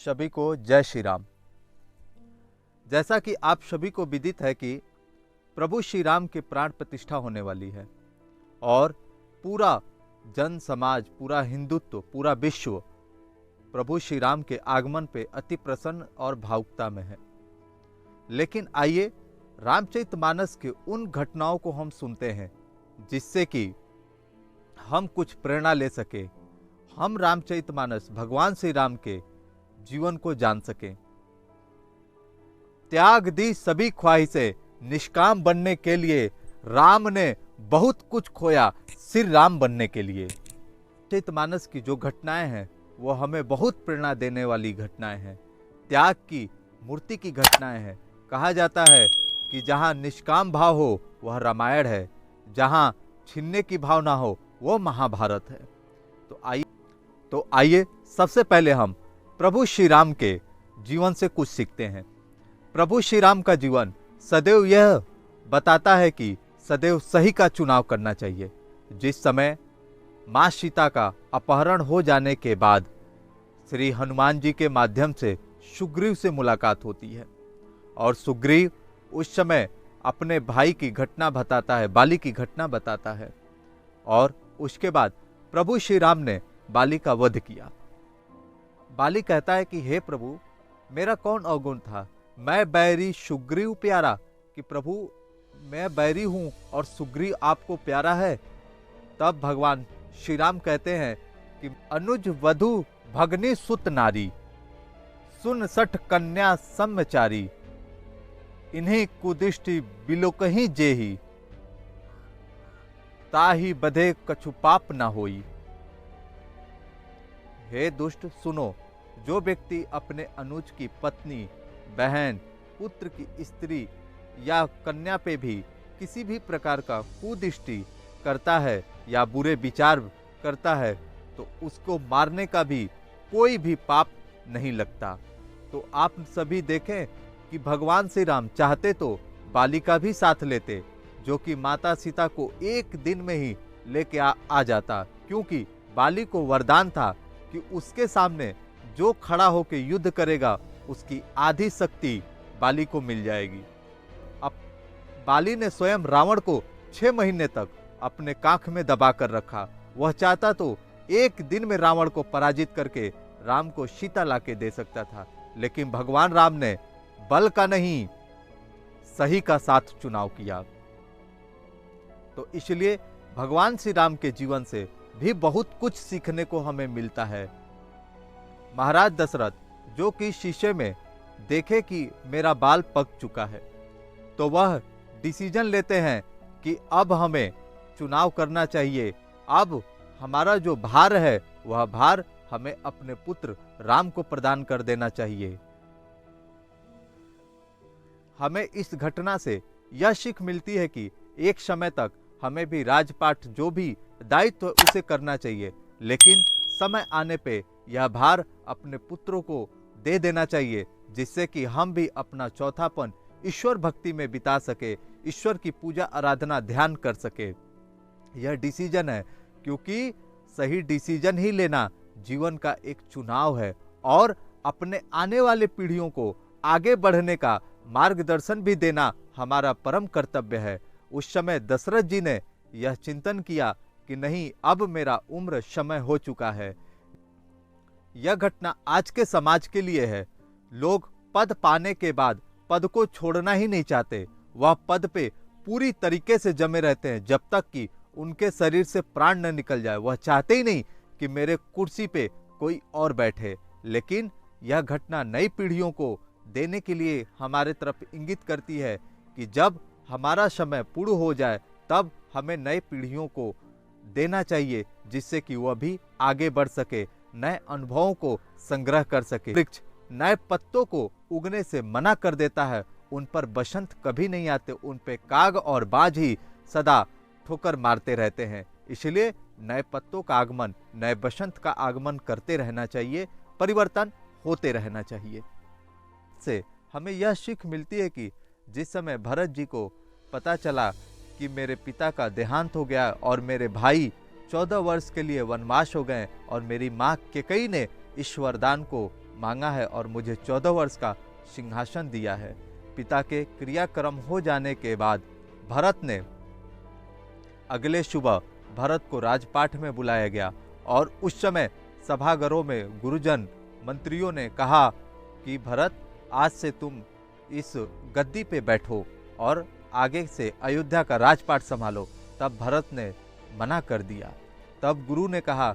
सभी को जय श्री राम। जैसा कि आप सभी को विदित है कि प्रभु श्री राम के प्राण प्रतिष्ठा होने वाली है और पूरा जन समाज, पूरा हिंदुत्व, पूरा विश्व प्रभु श्री राम के आगमन पे अति प्रसन्न और भावुकता में है। लेकिन आइए रामचरितमानस के उन घटनाओं को हम सुनते हैं जिससे कि हम कुछ प्रेरणा ले सके, हम रामचरितमानस भगवान श्री राम के जीवन को जान सकें। त्याग दी सभी ख्वाहिशें, निष्काम बनने के लिए राम ने बहुत कुछ खोया श्री राम बनने के लिए। रामचरितमानस की जो घटनाएं हैं वो हमें बहुत प्रेरणा देने वाली घटनाएं हैं, त्याग की मूर्ति की घटनाएं हैं। कहा जाता है कि जहां निष्काम भाव हो वह रामायण है, जहां छीनने की भावना हो वो महाभारत है। तो आइए सबसे पहले हम प्रभु श्री राम के जीवन से कुछ सीखते हैं। प्रभु श्री राम का जीवन सदैव यह बताता है कि सदैव सही का चुनाव करना चाहिए। जिस समय मां सीता का अपहरण हो जाने के बाद श्री हनुमान जी के माध्यम से सुग्रीव से मुलाकात होती है और सुग्रीव उस समय अपने भाई की घटना बताता है, बाली की घटना बताता है और उसके बाद प्रभु श्री राम ने बाली का वध किया। बाली कहता है कि हे प्रभु, मेरा कौन अवगुण था, मैं बैरी सुग्रीव प्यारा, कि प्रभु मैं बैरी हूं और सुग्रीव आपको प्यारा है। तब भगवान श्री राम कहते हैं कि अनुज वधु भगनी सुत नारी, सुन सठ कन्या सम्मचारी, इन्हीं कुदिष्टि बिलोकही जेही, ताही बधे कछु पाप न होई। हे दुष्ट सुनो, जो व्यक्ति अपने अनुज की पत्नी, बहन, पुत्र की स्त्री या कन्या पे भी किसी भी प्रकार का कुदृष्टि करता है या बुरे विचार करता है तो उसको मारने का भी कोई भी पाप नहीं लगता। तो आप सभी देखें कि भगवान श्री राम चाहते तो बाली का भी साथ लेते, जो कि माता सीता को एक दिन में ही लेके आ जाता, क्योंकि बाली को वरदान था कि उसके सामने जो खड़ा होकर युद्ध करेगा उसकी आधी शक्ति बाली को मिल जाएगी। अब बाली ने स्वयं रावण को 6 महीने तक अपने कांख में दबा कर रखा। वह चाहता तो एक दिन में रावण को पराजित करके राम को सीता लाके दे सकता था, लेकिन भगवान राम ने बल का नहीं सही का साथ चुनाव किया। तो इसलिए भगवान श्री राम के जीवन से भी बहुत कुछ सीखने को हमें मिलता है। महाराज दशरथ जो कि शीशे में देखे कि मेरा बाल पक चुका है, तो वह डिसीजन लेते हैं कि अब हमें चुनाव करना चाहिए। अब हमारा जो भार है वह भार हमें अपने पुत्र राम को प्रदान कर देना चाहिए। हमें इस घटना से यह सीख मिलती है कि एक समय तक हमें भी राजपाट जो भी दायित्व उसे करना चाहिए, लेकिन समय आने पे यह भार अपने पुत्रों को दे देना चाहिए, जिससे कि हम भी अपना चौथापन ईश्वर भक्ति में बिता सके, ईश्वर की पूजा आराधना ध्यान कर सके। यह डिसीजन है, क्योंकि सही डिसीजन ही लेना जीवन का एक चुनाव है और अपने आने वाले पीढ़ियों को आगे बढ़ने का मार्गदर्शन भी देना हमारा परम कर्तव्य है। उस समय दशरथ जी ने यह चिंतन किया कि नहीं, अब मेरा उम्र समय हो चुका है। यह घटना आज के समाज के लिए है। लोग पद पाने के बाद पद को छोड़ना ही नहीं चाहते, वह पद पे पूरी तरीके से जमे रहते हैं जब तक कि उनके शरीर से प्राण न निकल जाए। वह चाहते ही नहीं कि मेरे कुर्सी पे कोई और बैठे। लेकिन यह घटना नई पीढ़ियों को देने के लिए हमारे तरफ इंगित करती है कि जब हमारा समय पूर्ण हो जाए तब हमें नई पीढ़ियों को देना चाहिए, जिससे कि वह भी आगे बढ़ सके, नए अनुभवों को संग्रह कर सके। वृक्ष नए पत्तों को उगने से मना कर देता है, उन पर बसंत कभी नहीं आते, उन पे काग और बाज ही सदा ठोकर मारते रहते हैं। इसलिए नए पत्तों का आगमन, नए बसंत का आगमन करते रहना चाहिए, परिवर्तन होते रहना चाहिए। से हमें यह सीख मिलती है कि जिस समय भरत जी को पता चला कि मेरे पिता का देहांत हो गया और मेरे भाई 14 वर्ष के लिए वनवास हो गए और मेरी माँ कैकेयी ने इस वरदान को मांगा है और मुझे 14 वर्ष का सिंहासन दिया है। पिता के क्रियाक्रम हो जाने के बाद भरत ने अगले सुबह भरत को राजपाठ में बुलाया गया और उस समय सभागारों में गुरुजन मंत्रियों ने कहा कि भरत, आज से तुम इस गद्दी पे बैठो और आगे से अयोध्या का राजपाट संभालो। तब भरत ने मना कर दिया। तब गुरु ने कहा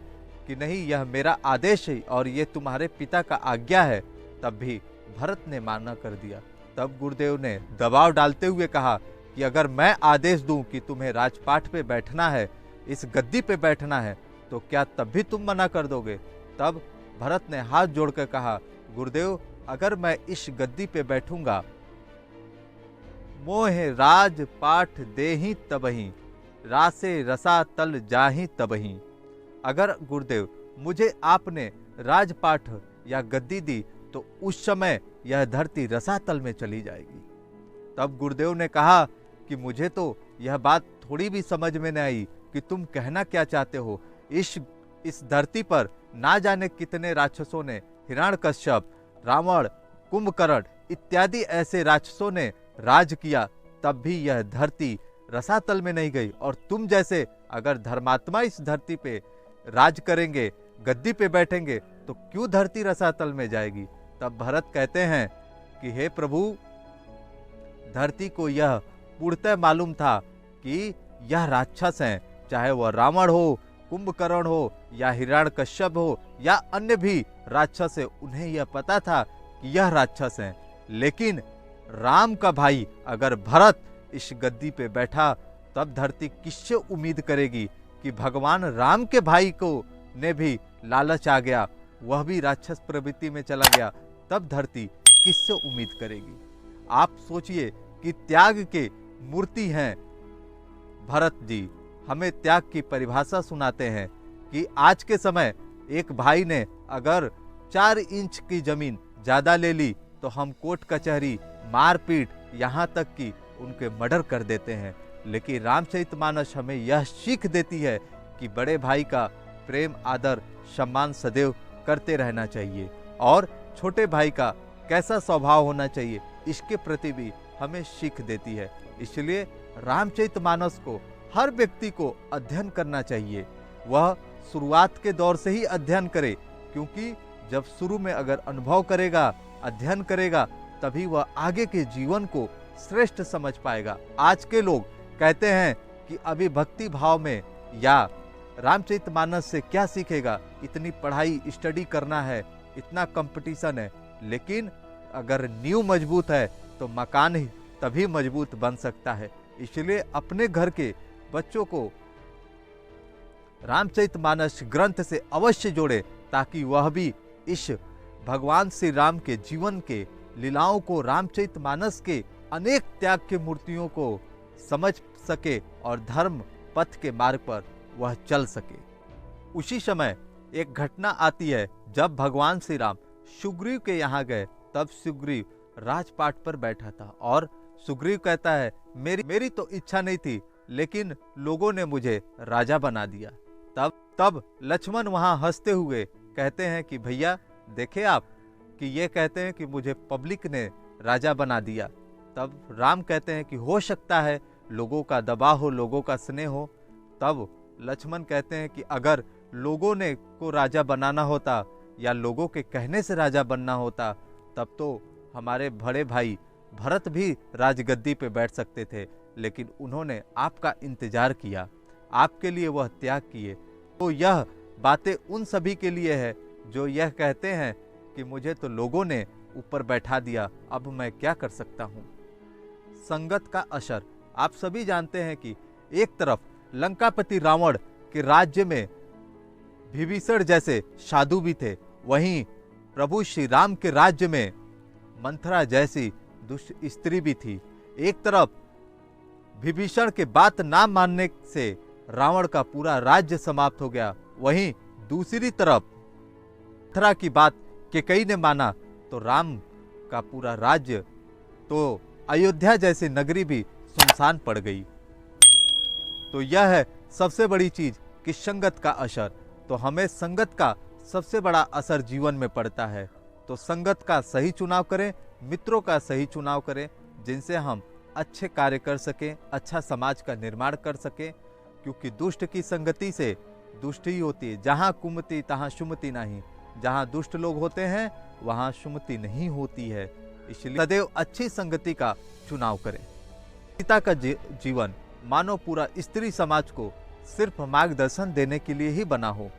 कि नहीं, यह मेरा आदेश है और ये तुम्हारे पिता का आज्ञा है। तब भी भरत ने माना कर दिया। तब गुरुदेव ने दबाव डालते हुए कहा कि अगर मैं आदेश दूं कि तुम्हें राजपाट पे बैठना है, इस गद्दी पे बैठना है, तो क्या तब भी तुम मना कर दोगे? तब भरत ने हाथ जोड़कर कहा, गुरुदेव, अगर मैं इस गद्दी पे बैठूंगा, मोहे राजपाठ देही तबही, रासे रसा तल जाही तबही। अगर गुरुदेव मुझे आपने राजपाठ या गद्दी दी तो उस समय यह धरती रसातल में चली जाएगी। तब गुरुदेव ने कहा कि मुझे तो यह बात थोड़ी भी समझ में नहीं आई कि तुम कहना क्या चाहते हो। इस धरती पर ना जाने कितने राक्षसों ने, हिरण्यकश्यप, रावण, कुंभकर्ण इत्यादि ऐसे राक्षसों ने राज किया, तब भी यह धरती रसातल में नहीं गई। और तुम जैसे अगर धर्मात्मा इस धरती पे राज करेंगे, गद्दी पे बैठेंगे, तो क्यों धरती रसातल में जाएगी? तब भरत कहते हैं कि हे प्रभु, धरती को यह पूर्णतः मालूम था कि यह राक्षस हैं, चाहे वह रावण हो, कुंभकर्ण हो या हिरण्यकश्यप हो या अन्य भी राक्षस है, उन्हें यह पता था कि यह राक्षस हैं। लेकिन राम का भाई अगर भरत इस गद्दी पे बैठा, तब धरती किससे उम्मीद करेगी कि भगवान राम के भाई को ने भी लालच आ गया, वह भी राक्षस प्रवृत्ति में चला गया, तब धरती किससे उम्मीद करेगी? आप सोचिए कि त्याग के मूर्ति हैं भरत जी। हमें त्याग की परिभाषा सुनाते हैं कि आज के समय एक भाई ने अगर 4 इंच की जमीन ज्यादा ले ली तो हम कोर्ट कचहरी, मारपीट, यहाँ तक कि उनके मर्डर कर देते हैं। लेकिन रामचरितमानस हमें यह सीख देती है कि बड़े भाई का प्रेम, आदर, सम्मान सदैव करते रहना चाहिए और छोटे भाई का कैसा स्वभाव होना चाहिए, इसके प्रति भी हमें सीख देती है। इसलिए रामचरितमानस को हर व्यक्ति को अध्ययन करना चाहिए। वह शुरुआत के दौर से ही अध्ययन करे, क्योंकि जब शुरू में अगर अनुभव करेगा, अध्ययन करेगा, तभी वह आगे के जीवन को श्रेष्ठ समझ पाएगा। आज के लोग कहते हैं कि अभी भक्ति भाव में या रामचरितमानस से क्या सीखेगा, इतनी पढ़ाई स्टडी करना है, इतना कंपटीशन है। लेकिन अगर नींव मजबूत है तो मकान ही तभी मजबूत बन सकता है। इसलिए अपने घर के बच्चों को रामचरितमानस ग्रंथ से अवश्य जोड़े, ताकि वह भी इस भगवान श्री राम के जीवन के लीलाओं को, रामचरितमानस के अनेक त्याग के मूर्तियों को समझ सके और धर्म पथ के मार्ग पर वह चल सके। उसी समय एक घटना आती है जब भगवान श्री राम सुग्रीव के यहाँ गए। तब सुग्रीव राजपाट पर बैठा था और सुग्रीव कहता है, मेरी तो इच्छा नहीं थी, लेकिन लोगों ने मुझे राजा बना दिया। तब लक्ष्मण वहां हंसते हुए कहते हैं कि भैया देखे आप कि ये कहते हैं कि मुझे पब्लिक ने राजा बना दिया। तब राम कहते हैं कि हो सकता है लोगों का दबाव हो, लोगों का स्नेह हो। तब लक्ष्मण कहते हैं कि अगर लोगों ने को राजा बनाना होता या लोगों के कहने से राजा बनना होता, तब तो हमारे बड़े भाई भरत भी राजगद्दी पे बैठ सकते थे। लेकिन उन्होंने आपका इंतजार किया, आपके लिए वह त्याग किए। तो यह बातें उन सभी के लिए है जो यह कहते हैं कि मुझे तो लोगों ने ऊपर बैठा दिया, अब मैं क्या कर सकता हूँ। संगत का असर। आप सभी जानते हैं कि एक तरफ लंकापति रावण के राज्य में विभीषण जैसे साधु भी थे, वहीं प्रभु श्री राम के राज्य में मंथरा जैसी दुष्ट स्त्री भी थी। एक तरफ विभीषण के बात ना मानने से रावण का पूरा राज्य समाप्त हो गया, वहीं दूसरी तरफ मंथरा की बात कैकेयी ने माना तो राम का पूरा राज्य, तो अयोध्या जैसी नगरी भी सुनसान पड़ गई। तो यह है सबसे बड़ी चीज कि संगत का असर। तो हमें संगत का सबसे बड़ा असर जीवन में पड़ता है। तो संगत का सही चुनाव करें, मित्रों का सही चुनाव करें, जिनसे हम अच्छे कार्य कर सकें, अच्छा समाज का निर्माण कर सकें। क्योंकि दुष्ट की संगति से दुष्ट ही होती है। जहाँ कुमति तहाँ सुमति नहीं, जहाँ दुष्ट लोग होते हैं वहाँ सुमति नहीं होती है। इसलिए सदैव अच्छी संगति का चुनाव करें। सीता का जीवन मानो पूरा स्त्री समाज को सिर्फ मार्गदर्शन देने के लिए ही बना हो।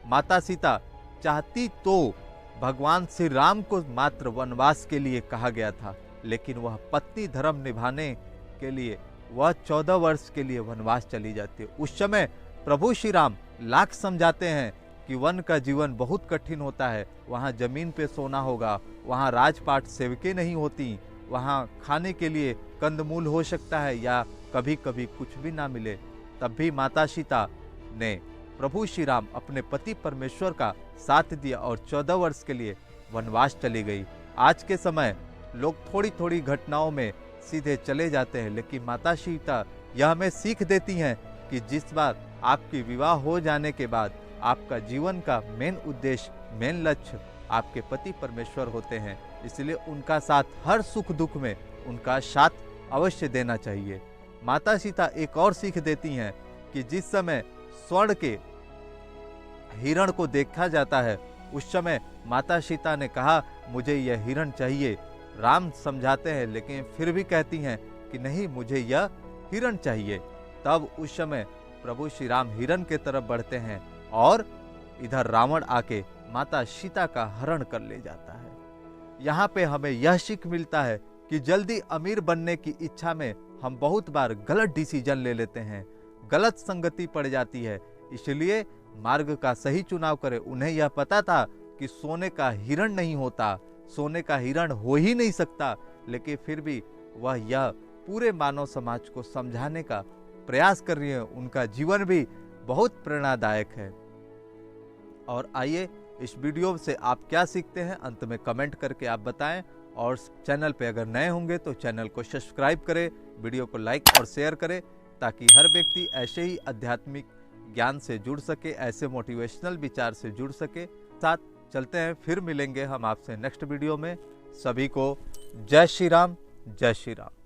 माता सीता चाहती तो भगवान श्री राम को मात्र वनवास के लिए कहा गया था, लेकिन वह पत्नी धर्म निभाने के लिए वह 14 वर्ष के लिए वनवास चली जाती है। उस समय प्रभु श्री राम लाख समझाते हैं कि वन का जीवन बहुत कठिन होता है, वहाँ जमीन पे सोना होगा, वहाँ राजपाट सेवकें नहीं होती, वहाँ खाने के लिए कंदमूल हो सकता है या कभी कभी कुछ भी ना मिले। तब भी माता सीता ने प्रभु श्री राम अपने पति परमेश्वर का साथ दिया और 14 वर्ष के लिए वनवास चली गई। आज के समय लोग थोड़ी थोड़ी घटनाओं में सीधे चले जाते हैं, लेकिन माता सीता यह हमें सीख देती हैं कि जिस बार आपकी विवाह हो जाने के बाद आपका जीवन का मेन उद्देश्य, मेन लक्ष्य आपके पति परमेश्वर होते हैं। इसलिए उनका साथ हर सुख दुख में उनका साथ अवश्य देना चाहिए। माता सीता एक और सीख देती हैं कि जिस समय स्वर्ण के हिरण को देखा जाता है, उस समय माता सीता ने कहा मुझे यह हिरण चाहिए। राम समझाते हैं लेकिन फिर भी कहती हैं कि नहीं, मुझे यह हिरण चाहिए। तब उस समय प्रभु श्री राम हिरण के तरफ बढ़ते हैं और इधर रावण आके माता सीता का हरण कर ले जाता है। यहाँ पे हमें यह सीख मिलता है कि जल्दी अमीर बनने की इच्छा में हम बहुत बार गलत डिसीजन ले लेते हैं, गलत संगति पड़ जाती है। इसलिए मार्ग का सही चुनाव करें। उन्हें यह पता था कि सोने का हिरण नहीं होता, सोने का हिरण हो ही नहीं सकता, लेकिन फिर भी वह यह पूरे मानव समाज को समझाने का प्रयास कर रही है। उनका जीवन भी बहुत प्रेरणादायक है। और आइए इस वीडियो से आप क्या सीखते हैं अंत में कमेंट करके आप बताएं। और चैनल पे अगर नए होंगे तो चैनल को सब्सक्राइब करें, वीडियो को लाइक और शेयर करें, ताकि हर व्यक्ति ऐसे ही आध्यात्मिक ज्ञान से जुड़ सके, ऐसे मोटिवेशनल विचार से जुड़ सके। साथ चलते हैं, फिर मिलेंगे हम आपसे नेक्स्ट वीडियो में। सभी को जय श्री राम, जय श्री राम।